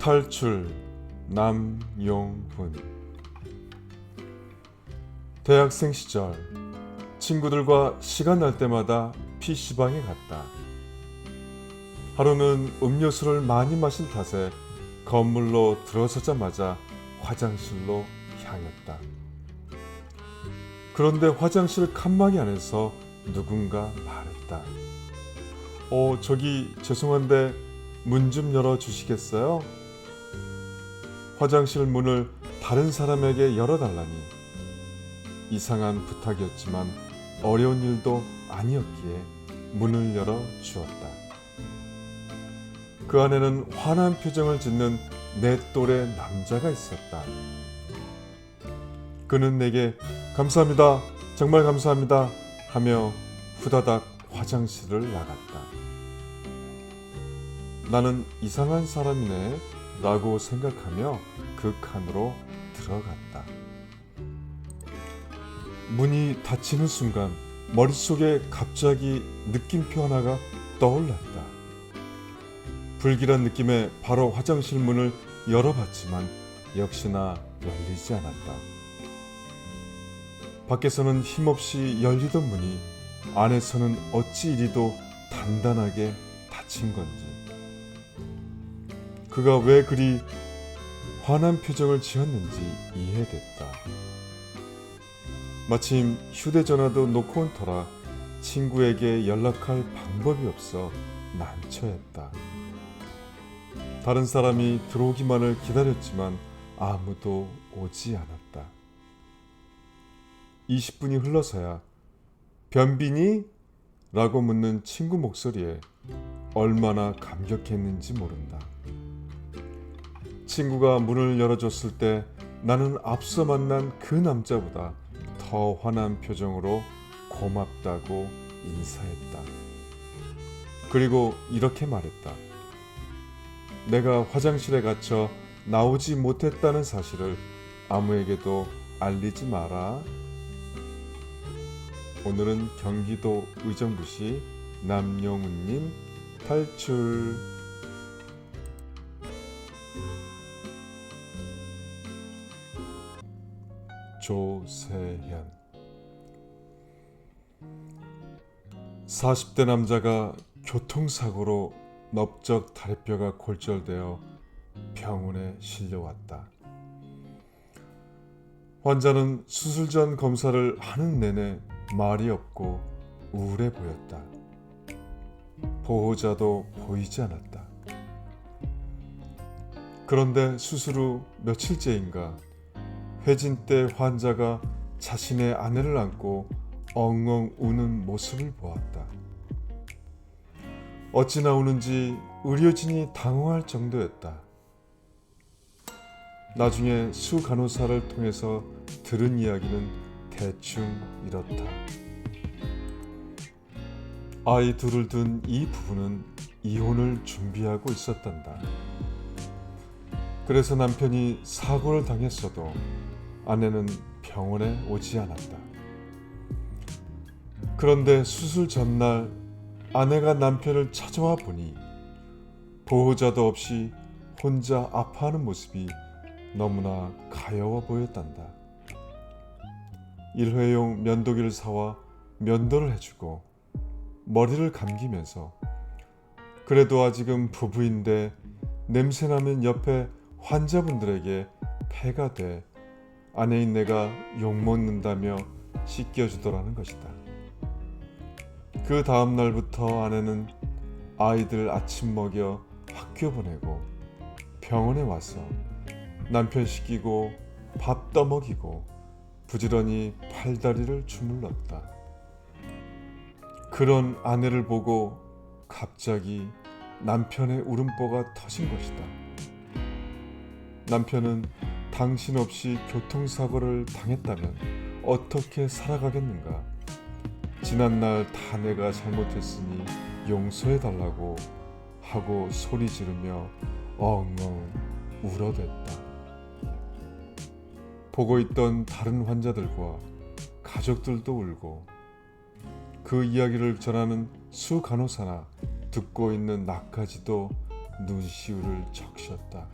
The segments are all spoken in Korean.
탈출 남용훈. 대학생 시절 친구들과 시간 날 때마다 PC방에 갔다. 하루는 음료수를 많이 마신 탓에 건물로 들어서자마자 화장실로 향했다. 그런데 화장실 칸막이 안에서 누군가 말했다. 저기 죄송한데 문 좀 열어주시겠어요? 화장실 문을 다른 사람에게 열어달라니. 이상한 부탁이었지만 어려운 일도 아니었기에 문을 열어 주었다. 그 안에는 환한 표정을 짓는 내 또래 남자가 있었다. 그는 내게 감사합니다, 정말 감사합니다 하며 후다닥 화장실을 나갔다. 나는 이상한 사람이네 라고 생각하며 그 칸으로 들어갔다. 문이 닫히는 순간 머릿속에 갑자기 느낌표 하나가 떠올랐다. 불길한 느낌에 바로 화장실 문을 열어봤지만 역시나 열리지 않았다. 밖에서는 힘없이 열리던 문이 안에서는 어찌 이리도 단단하게 닫힌 건지. 그가 왜 그리 환한 표정을 지었는지 이해됐다. 마침 휴대전화도 놓고 온 터라 친구에게 연락할 방법이 없어 난처했다. 다른 사람이 들어오기만을 기다렸지만 아무도 오지 않았다. 20분이 흘러서야 변비니? 라고 묻는 친구 목소리에 얼마나 감격했는지 모른다. 친구가 문을 열어줬을 때 나는 앞서 만난 그 남자보다 더 환한 표정으로 고맙다고 인사했다. 그리고 이렇게 말했다. 내가 화장실에 갇혀 나오지 못했다는 사실을 아무에게도 알리지 마라. 오늘은 경기도 의정부시 남용훈님 탈출. 조세현. 40대 남자가 교통사고로 넓적 다리뼈가 골절되어 병원에 실려왔다. 환자는 수술 전 검사를 하는 내내 말이 없고 우울해 보였다. 보호자도 보이지 않았다. 그런데 수술 후 며칠째인가 회진 때 환자가 자신의 아내를 안고 엉엉 우는 모습을 보았다. 어찌나 우는지 의료진이 당황할 정도였다. 나중에 수 간호사를 통해서 들은 이야기는 대충 이렇다. 아이 둘을 둔 이 부부는 이혼을 준비하고 있었단다. 그래서 남편이 사고를 당했어도 아내는 병원에 오지 않았다. 그런데 수술 전날 아내가 남편을 찾아와 보니 보호자도 없이 혼자 아파하는 모습이 너무나 가여워 보였단다. 일회용 면도기를 사와 면도를 해주고 머리를 감기면서 그래도 아직은 부부인데 냄새나면 옆에 환자분들에게 폐가 돼 아내인 내가 욕먹는다며 씻겨주더라는 것이다. 그 다음 날부터 아내는 아이들 아침 먹여 학교 보내고 병원에 와서 남편 씻기고 밥 떠먹이고 부지런히 팔다리를 주물렀다. 그런 아내를 보고 갑자기 남편의 울음보가 터진 것이다. 남편은 당신 없이 교통사고를 당했다면 어떻게 살아가겠는가? 지난날 다 내가 잘못했으니 용서해달라고 하고 소리 지르며 엉엉 울어댔다. 보고 있던 다른 환자들과 가족들도 울고 그 이야기를 전하는 수 간호사나 듣고 있는 나까지도 눈시울을 적셨다.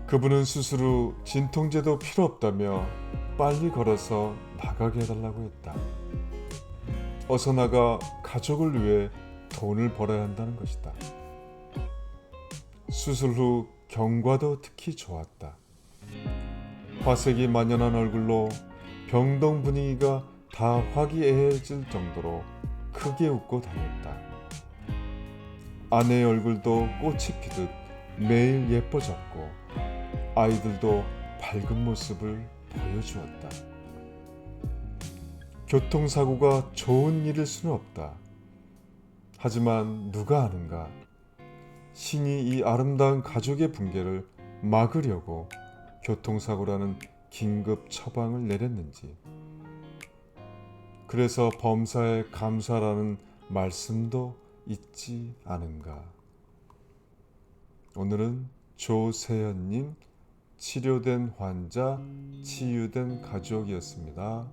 그분은 수술 후 진통제도 필요 없다며 빨리 걸어서 나가게 해달라고 했다. 어서 나가 가족을 위해 돈을 벌어야 한다는 것이다. 수술 후 경과도 특히 좋았다. 화색이 만연한 얼굴로 병동 분위기가 다 화기애애해질 정도로 크게 웃고 다녔다. 아내의 얼굴도 꽃이 피듯 매일 예뻐졌고 아이들도 밝은 모습을 보여주었다. 교통사고가 좋은 일일 수는 없다. 하지만 누가 아는가? 신이 이 아름다운 가족의 붕괴를 막으려고 교통사고라는 긴급 처방을 내렸는지, 그래서 범사에 감사라는 말씀도 있지 않은가. 오늘은 조세현님, 치료된 환자, 치유된 가족이었습니다.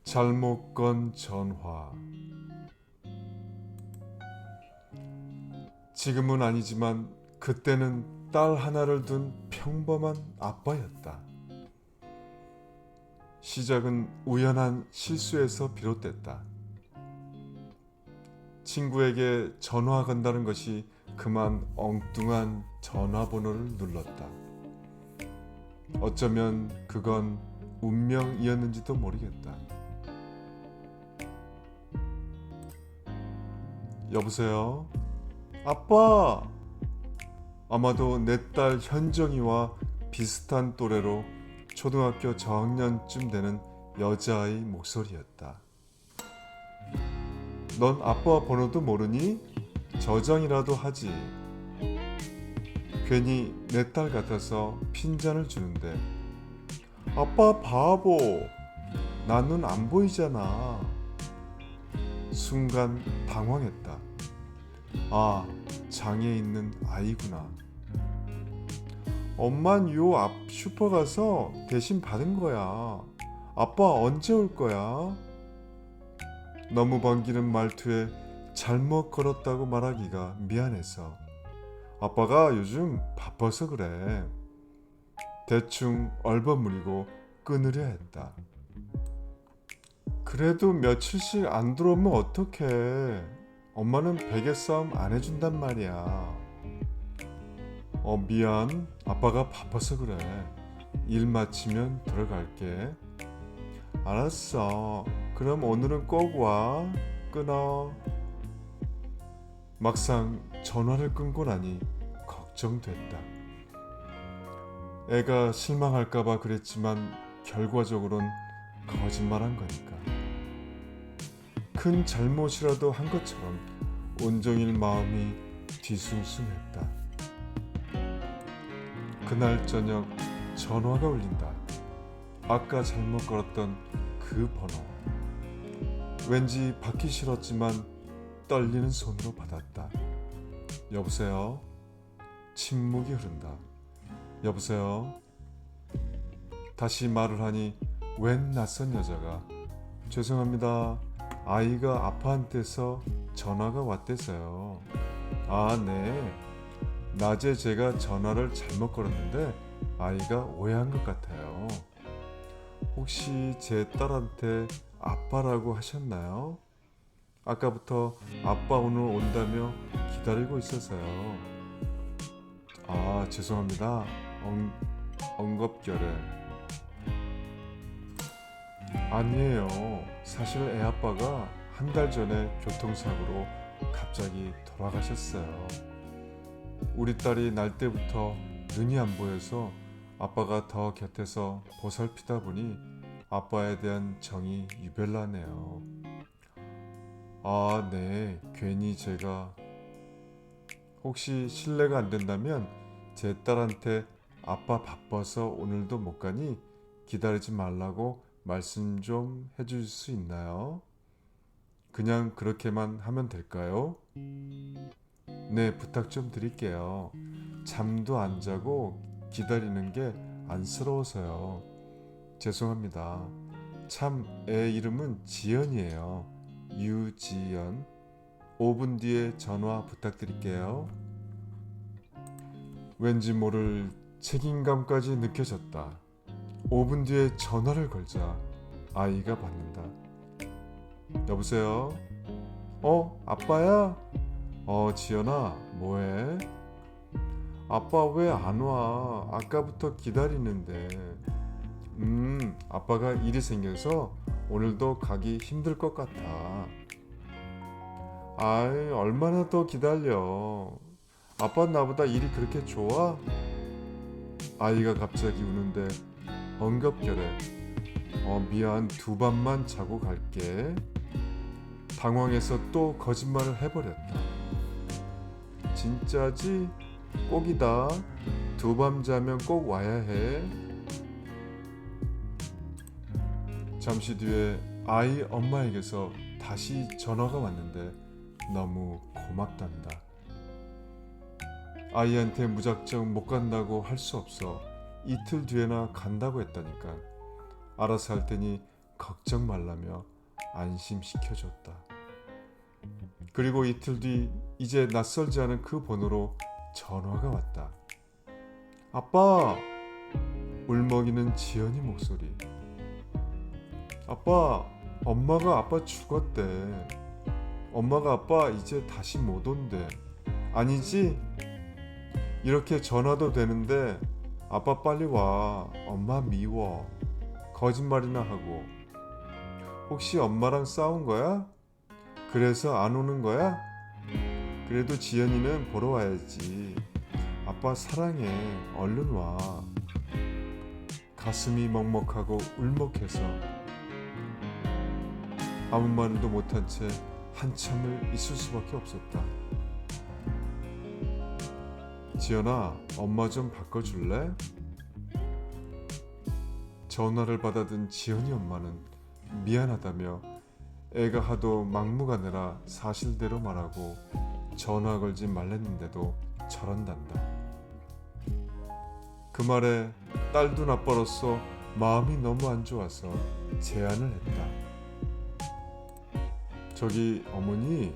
잘못 건 전화. 지금은 아니지만 그때는 딸 하나를 둔 평범한 아빠였다. 시작은 우연한 실수에서 비롯됐다. 친구에게 전화 건다는 것이 그만 엉뚱한 전화번호를 눌렀다. 어쩌면 그건 운명이었는지도 모르겠다. 여보세요? 아빠! 아마도 내 딸 현정이와 비슷한 또래로 초등학교 저학년쯤 되는 여자아이 목소리였다. 넌 아빠 번호도 모르니? 저장이라도 하지. 괜히 내 딸 같아서 핀잔을 주는데, 아빠 바보! 나 눈 안 보이잖아. 순간 당황했다. 아, 장애 있는 아이구나. 엄만 요 앞 슈퍼 가서 대신 받은 거야. 아빠 언제 올 거야? 너무 반기는 말투에 잘못 걸었다고 말하기가 미안해서, 아빠가 요즘 바빠서 그래. 대충 얼버무리고 끊으려 했다. 그래도 며칠씩 안 들어오면 어떡해. 엄마는 베개 싸움 안 해준단 말이야. 미안. 아빠가 바빠서 그래. 일 마치면 들어갈게. 알았어. 그럼 오늘은 꼭 와. 끊어. 막상 전화를 끊고 나니 걱정됐다. 애가 실망할까봐 그랬지만 결과적으론 거짓말한 거니까. 큰 잘못이라도 한 것처럼 온종일 마음이 뒤숭숭했다. 그날 저녁 전화가 울린다. 아까 잘못 걸었던 그 번호. 왠지 받기 싫었지만 떨리는 손으로 받았다. 여보세요? 침묵이 흐른다. 여보세요? 다시 말을 하니 웬 낯선 여자가, 죄송합니다. 아이가 아빠한테서 전화가 왔대서요. 아, 네. 낮에 제가 전화를 잘못 걸었는데 아이가 오해한 것 같아요. 혹시 제 딸한테 아빠라고 하셨나요? 아까부터 아빠 오늘 온다며 기다리고 있어서요. 아, 죄송합니다. 엉겁결에. 아니에요. 사실 애 아빠가 한 달 전에 교통사고로 갑자기 돌아가셨어요. 우리 딸이 날 때부터 눈이 안 보여서 아빠가 더 곁에서 보살피다 보니 아빠에 대한 정이 유별나네요. 아, 네. 괜히 제가. 혹시 실례가 안 된다면 제 딸한테 아빠 바빠서 오늘도 못 가니 기다리지 말라고 말씀 좀 해줄 수 있나요? 그냥 그렇게만 하면 될까요? 네, 부탁 좀 드릴게요. 잠도 안 자고 기다리는 게 안쓰러워서요. 죄송합니다. 참 애 이름은 지연이에요. 유지연. 5분 뒤에 전화 부탁드릴게요. 왠지 모를 책임감까지 느껴졌다. 5분 뒤에 전화를 걸자 아이가 받는다. 여보세요? 아빠야? 지연아, 뭐해? 아빠 왜 안 와? 아까부터 기다리는데. 아빠가 일이 생겨서 오늘도 가기 힘들 것 같아. 아이, 얼마나 더 기다려. 아빠 나보다 일이 그렇게 좋아? 아이가 갑자기 우는데 엉겁결에 미안, 2밤만 자고 갈게. 당황해서 또 거짓말을 해버렸다. 진짜지? 꼭이다. 2밤 자면 꼭 와야 해. 잠시 뒤에 아이 엄마에게서 다시 전화가 왔는데 너무 고맙단다. 아이한테 무작정 못 간다고 할 수 없어 이틀 뒤에나 간다고 했다니까. 알아서 할 테니 걱정 말라며 안심시켜줬다. 그리고 이틀 뒤 이제 낯설지 않은 그 번호로 전화가 왔다. 아빠! 울먹이는 지연이 목소리. 아빠, 엄마가 아빠 죽었대. 엄마가 아빠 이제 다시 못 온대. 아니지? 이렇게 전화도 되는데 아빠 빨리 와. 엄마 미워. 거짓말이나 하고. 혹시 엄마랑 싸운 거야? 그래서 안 오는 거야? 그래도 지연이는 보러 와야지. 아빠 사랑해. 얼른 와. 가슴이 먹먹하고 울먹해서 아무 말도 못한 채 한참을 있을 수밖에 없었다. 지연아, 엄마 좀 바꿔줄래? 전화를 받아든 지연이 엄마는 미안하다며 애가 하도 막무가내라 사실대로 말하고 전화 걸지 말랬는데도 저런단다. 그 말에 딸도 나빠로서 마음이 너무 안 좋아서 제안을 했다. 저기 어머니,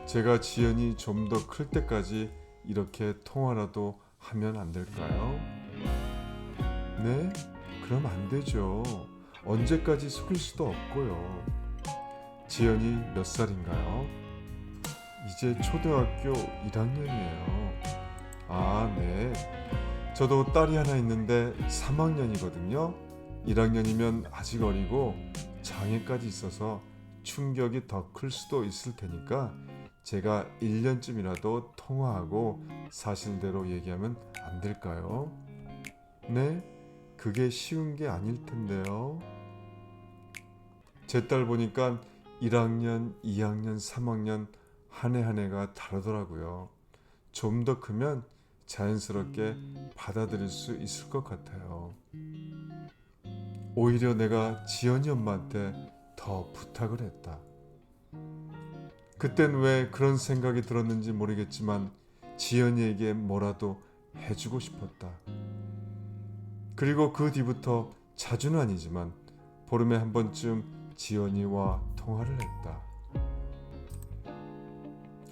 제가 지연이 좀 더 클 때까지 이렇게 통화라도 하면 안 될까요? 네? 그럼 안 되죠. 언제까지 속일 수도 없고요. 지연이 몇 살인가요? 이제 초등학교 1학년이에요. 아, 네. 저도 딸이 하나 있는데 3학년이거든요. 1학년이면 아직 어리고 장애까지 있어서 충격이 더 클 수도 있을 테니까 제가 1년쯤이라도 통화하고 사실대로 얘기하면 안 될까요? 네? 그게 쉬운 게 아닐 텐데요. 제 딸 보니까 1학년, 2학년, 3학년 한 해 한 해가 다르더라고요. 좀 더 크면 자연스럽게 받아들일 수 있을 것 같아요. 오히려 내가 지연이 엄마한테 더 부탁을 했다. 그땐 왜 그런 생각이 들었는지 모르겠지만 지연이에게 뭐라도 해주고 싶었다. 그리고 그 뒤부터 자주는 아니지만 보름에 한 번쯤 지연이와 통화를 했다.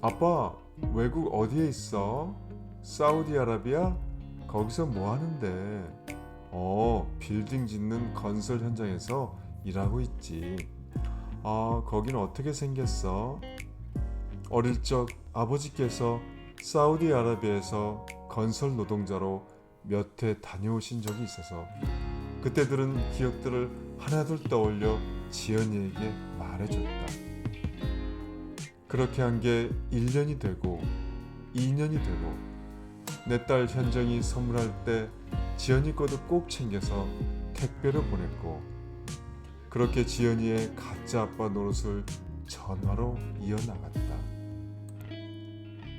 아빠, 외국 어디에 있어? 사우디아라비아? 거기서 뭐 하는데? 빌딩 짓는 건설 현장에서 일하고 있지. 아, 거긴 어떻게 생겼어? 어릴 적 아버지께서 사우디아라비아에서 건설 노동자로 몇 해 다녀오신 적이 있어서 그때 들은 기억들을 하나둘 떠올려 지연이에게 말해줬다. 그렇게 한 게 1년이 되고 2년이 되고 내 딸 현정이 선물할 때 지연이 거도 꼭 챙겨서 택배로 보냈고 그렇게 지연이의 가짜 아빠 노릇을 전화로 이어나갔다.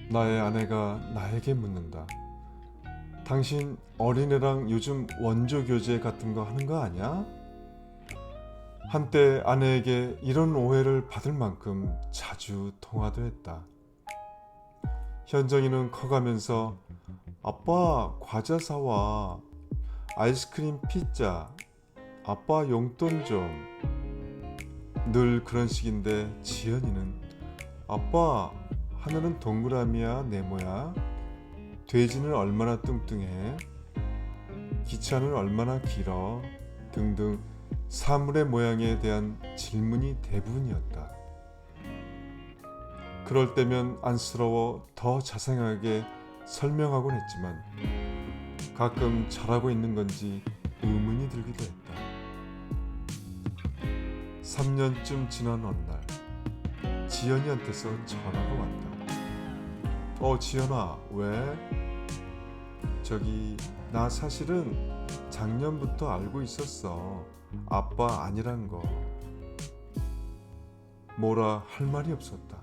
나의 아내가 나에게 묻는다. 당신 어린애랑 요즘 원조 교제 같은 거 하는 거 아니야? 한때 아내에게 이런 오해를 받을 만큼 자주 통화도 했다. 현정이는 커가면서 아빠 과자 사와, 아이스크림, 피자, 아빠 용돈 좀. 늘 그런 식인데 지연이는 아빠, 하늘은 동그라미야 네모야? 돼지는 얼마나 뚱뚱해? 기차는 얼마나 길어? 등등 사물의 모양에 대한 질문이 대부분이었다. 그럴 때면 안쓰러워 더 자세하게 설명하곤 했지만 가끔 잘하고 있는 건지 의문이 들기도 했다. 3년쯤 지난 어느 날 지연이한테서 전화가 왔다. 지연아, 왜? 저기 나 사실은 작년부터 알고 있었어. 아빠 아니란 거. 뭐라 할 말이 없었다.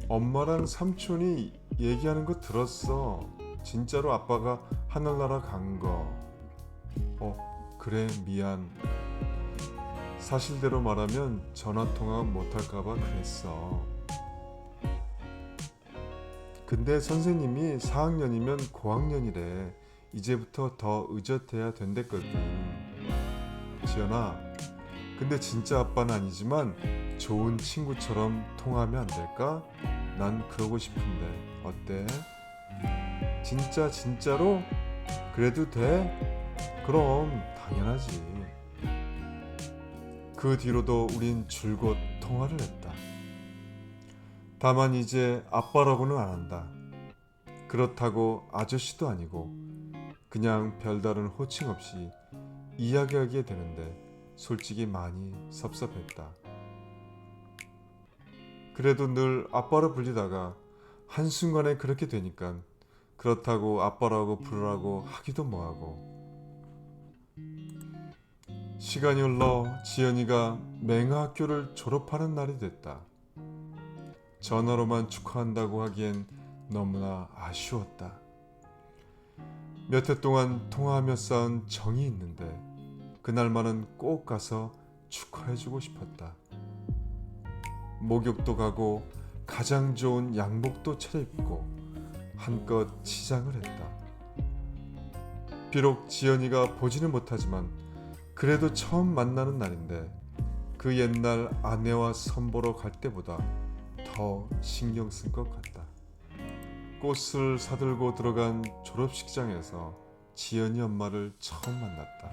엄마랑 삼촌이 얘기하는 거 들었어. 진짜로 아빠가 하늘나라 간 거. 그래, 미안. 사실대로 말하면 전화통화 못할까봐 그랬어. 근데 선생님이 4학년이면 고학년이래. 이제부터 더 의젓해야 된댔거든. 지연아, 근데 진짜 아빠는 아니지만 좋은 친구처럼 통화하면 안 될까? 난 그러고 싶은데 어때? 진짜로? 그래도 돼? 그럼 당연하지. 그 뒤로도 우린 줄곧 통화를 했다. 다만 이제 아빠라고는 안 한다. 그렇다고 아저씨도 아니고 그냥 별다른 호칭 없이 이야기하게 되는데 솔직히 많이 섭섭했다. 그래도 늘 아빠로 불리다가 한순간에 그렇게 되니까 그렇다고 아빠라고 부르라고 하기도 뭐하고. 시간이 흘러 지연이가 맹하학교를 졸업하는 날이 됐다. 전화로만 축하한다고 하기엔 너무나 아쉬웠다. 몇 해 동안 통화하며 쌓은 정이 있는데 그날만은 꼭 가서 축하해주고 싶었다. 목욕도 가고 가장 좋은 양복도 차려입고 한껏 치장을 했다. 비록 지연이가 보지는 못하지만 그래도 처음 만나는 날인데 그 옛날 아내와 선보러 갈 때보다 더 신경 쓴 것 같다. 꽃을 사들고 들어간 졸업식장에서 지연이 엄마를 처음 만났다.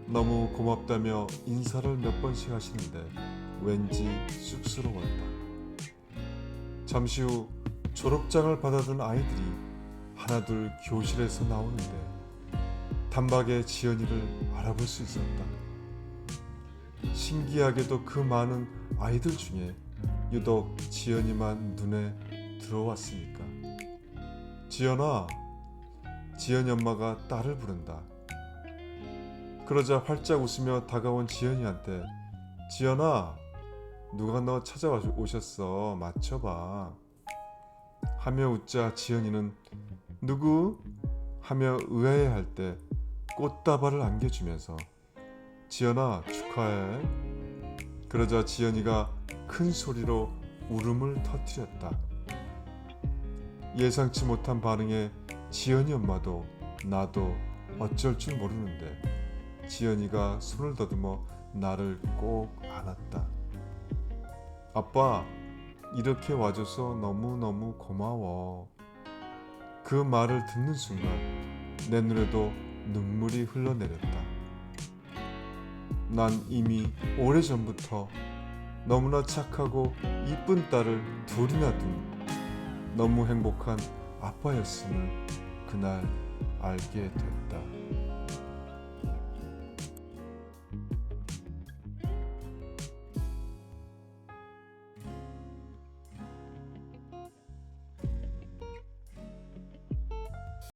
너무 고맙다며 인사를 몇 번씩 하시는데 왠지 쑥스러웠다. 잠시 후 졸업장을 받아든 아이들이 하나둘 교실에서 나오는데 단박에 지연이를 알아볼 수 있었다. 신기하게도 그 많은 아이들 중에 유독 지연이만 눈에 들어왔으니까. 지연아, 지연이 엄마가 딸을 부른다. 그러자 활짝 웃으며 다가온 지연이한테 지연아, 누가 너 찾아오셨어. 맞춰봐. 하며 웃자 지연이는 누구? 하며 의아해할 때 꽃다발을 안겨주면서 지연아, 축하해. 그러자 지연이가 큰 소리로 울음을 터뜨렸다. 예상치 못한 반응에 지연이 엄마도 나도 어쩔 줄 모르는데 지연이가 손을 더듬어 나를 꼭 안았다. 아빠, 이렇게 와줘서 너무너무 고마워. 그 말을 듣는 순간 내 눈에도 눈물이 흘러내렸다. 난 이미 오래전부터 너무나 착하고 이쁜 딸을 둘이나 둔 너무 행복한 아빠였음을 그날 알게 됐다.